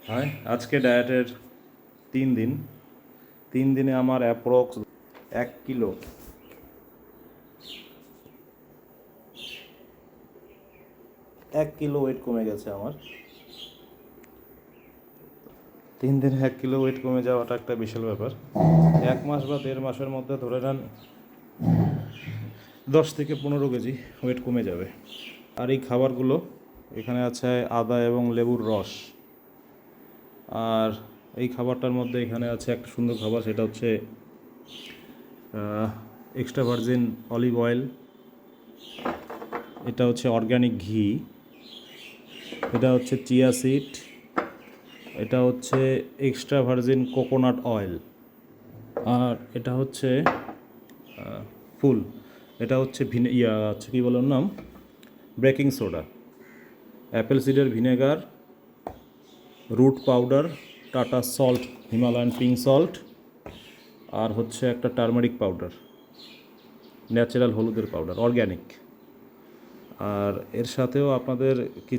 হয় আজকে ডায়েটের 3 দিন। 3 দিনে আমার অ্যাপ্রক্স 1 কিলো 1 কিলো ওয়েট কমে গেছে আমার। 3 দিনে 1 কিলো ওয়েট কমে যাওয়াটা একটা বিশাল ব্যাপার। 1 মাস বা 1.5 মাসের মধ্যে ধরে নেন 10 থেকে 15 কেজি ওয়েট কমে যাবে। আর এই খাবারগুলো এখানে আছে আদা এবং লেবুর রস। আর এই খাবারটার মধ্যে এখানে আছে একটা সুন্দর খাবার, সেটা হচ্ছে এক্সট্রা ভার্জিন অলিভ অয়েল, এটা হচ্ছে অর্গ্যানিক ঘি, এটা হচ্ছে চিয়া সিড, এটা হচ্ছে এক্সট্রা ভার্জিন কোকোনাট অয়েল, আর এটা হচ্ছে ফুল, এটা হচ্ছে হচ্ছে কী বলার নাম, baking soda, apple cider vinegar, root powder, Tata salt, Himalayan pink salt, আর হচ্ছে একটা টারমারিক পাউডার, ন্যাচারাল হলুদের পাউডার, অর্গ্যানিক। আর এর সাথেও আপনাদের কি,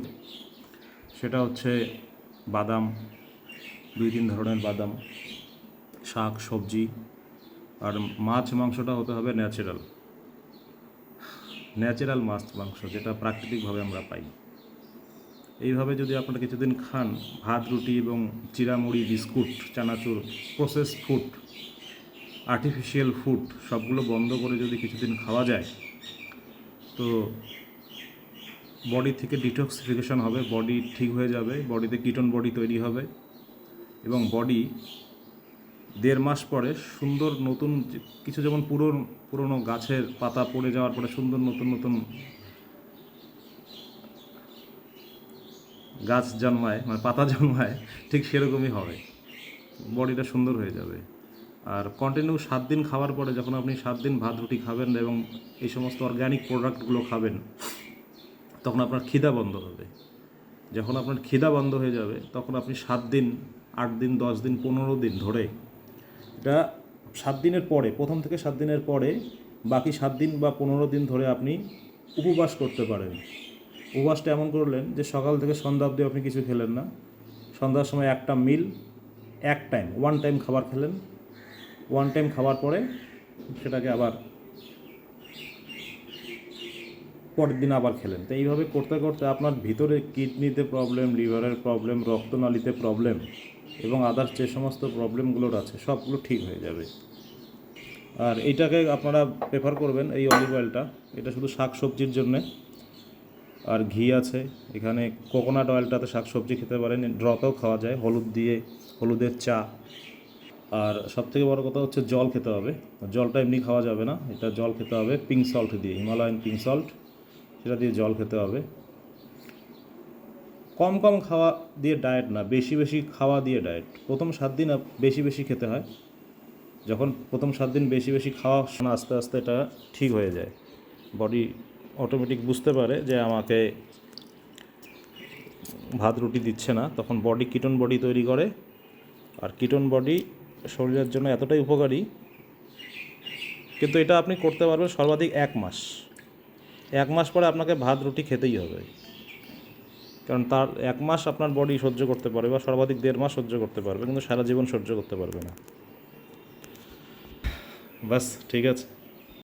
সেটা হচ্ছে বাদাম, 2-3 ধরনের বাদাম, শাক সবজি, আর মাছ মাংসটা হতে হবে ন্যাচারাল মাছ মাংস, যেটা প্রাকৃতিকভাবে আমরা পাই। এইভাবে যদি আপনারা কিছুদিন খান, ভাত রুটি এবং চিড়ামুড়ি, বিস্কুট, চানাচুর, প্রসেস ফুড, আর্টিফিশিয়াল ফুড সবগুলো বন্ধ করে যদি কিছুদিন খাওয়া যায়, তো বডি থেকে ডিটক্সিফিকেশন হবে, বডি ঠিক হয়ে যাবে, বডিতে কিটোন বডি তৈরি হবে এবং বডি 1.5 মাস পরে সুন্দর নতুন কিছু, যেমন পুরনো গাছের পাতা পড়ে যাওয়ার পরে সুন্দর নতুন নতুন গাছ জন্মায়, মানে পাতা জন্মায়, ঠিক সেরকমই হবে, বডিটা সুন্দর হয়ে যাবে। আর কন্টিনিউ 7 দিন খাওয়ার পরে যখন আপনি 7 দিন ভাত রুটি খাবেন এবং এই সমস্ত অর্গ্যানিক প্রোডাক্টগুলো খাবেন, তখন আপনার খিদা বন্ধ হবে। যখন আপনার খিদা বন্ধ হয়ে যাবে, তখন আপনি 7 দিন, 8 দিন, 10 দিন, 15 দিন ধরে, এটা 7 দিনের পরে, প্রথম থেকে 7 দিনের পরে বাকি 7 দিন বা 15 দিন ধরে আপনি উপবাস করতে পারেন। উপবাসটা এমন করলেন যে সকাল থেকে সন্ধ্যা অবধি আপনি কিছু খেলেন না, সন্ধ্যার সময় একটা মিল, ওয়ান টাইম খাবার খেলেন, ওয়ান টাইম খাওয়ার পরে সেটাকে আবার পরের দিন আবার খেলেন। তো এইভাবে করতে করতে আপনার ভিতরে কিডনিতে প্রবলেম, লিভারের প্রবলেম, রক্তনালীতে প্রবলেম এবং আদার্স যে সমস্ত প্রবলেমগুলোর আছে সবগুলো ঠিক হয়ে যাবে। আর এইটাকে আপনারা প্রেফার করবেন, এই অলিভ অয়েলটা, এটা শুধু শাক সবজির জন্যে। আর ঘি আছে এখানে, কোকোনাট অয়েলটাতে শাক সবজি খেতে পারেন, ড্রপেও খাওয়া যায়, হলুদ দিয়ে, হলুদের চা। আর সবথেকে বড় কথা হচ্ছে জল খেতে হবে। জলটা এমনি খাওয়া যাবে না, এটা জল খেতে হবে পিঙ্ক সল্ট দিয়ে, হিমালয়ান পিঙ্ক সল্ট, সেটা দিয়ে জল খেতে হবে। কম কম খাওয়া দিয়ে ডায়েট না, বেশি বেশি খাওয়া দিয়ে ডায়েট। প্রথম 7 দিন বেশি বেশি খেতে হয়। যখন প্রথম 7 দিন বেশি বেশি খাওয়া, আস্তে আস্তে এটা ঠিক হয়ে যায়, বডি অটোমেটিক বুঝতে পারে যে আমাকে ভাত রুটি দিচ্ছে না, তখন বডি কিটোন বডি তৈরি করে। আর কিটোন বডি শরীরের জন্য এতটাই উপকারী, কিন্তু এটা আপনি করতে পারবেন সর্বাধিক 1 মাস। 1 মাস পরে আপনাকে ভাত রুটি খেতেই হবে, কারণ তার 1 মাস আপনার বডি সহ্য করতে পারবে, বা সর্বাধিক 1.5 মাস সহ্য করতে পারবে, কিন্তু সারা জীবন সহ্য করতে পারবে না। বাস, ঠিক আছে।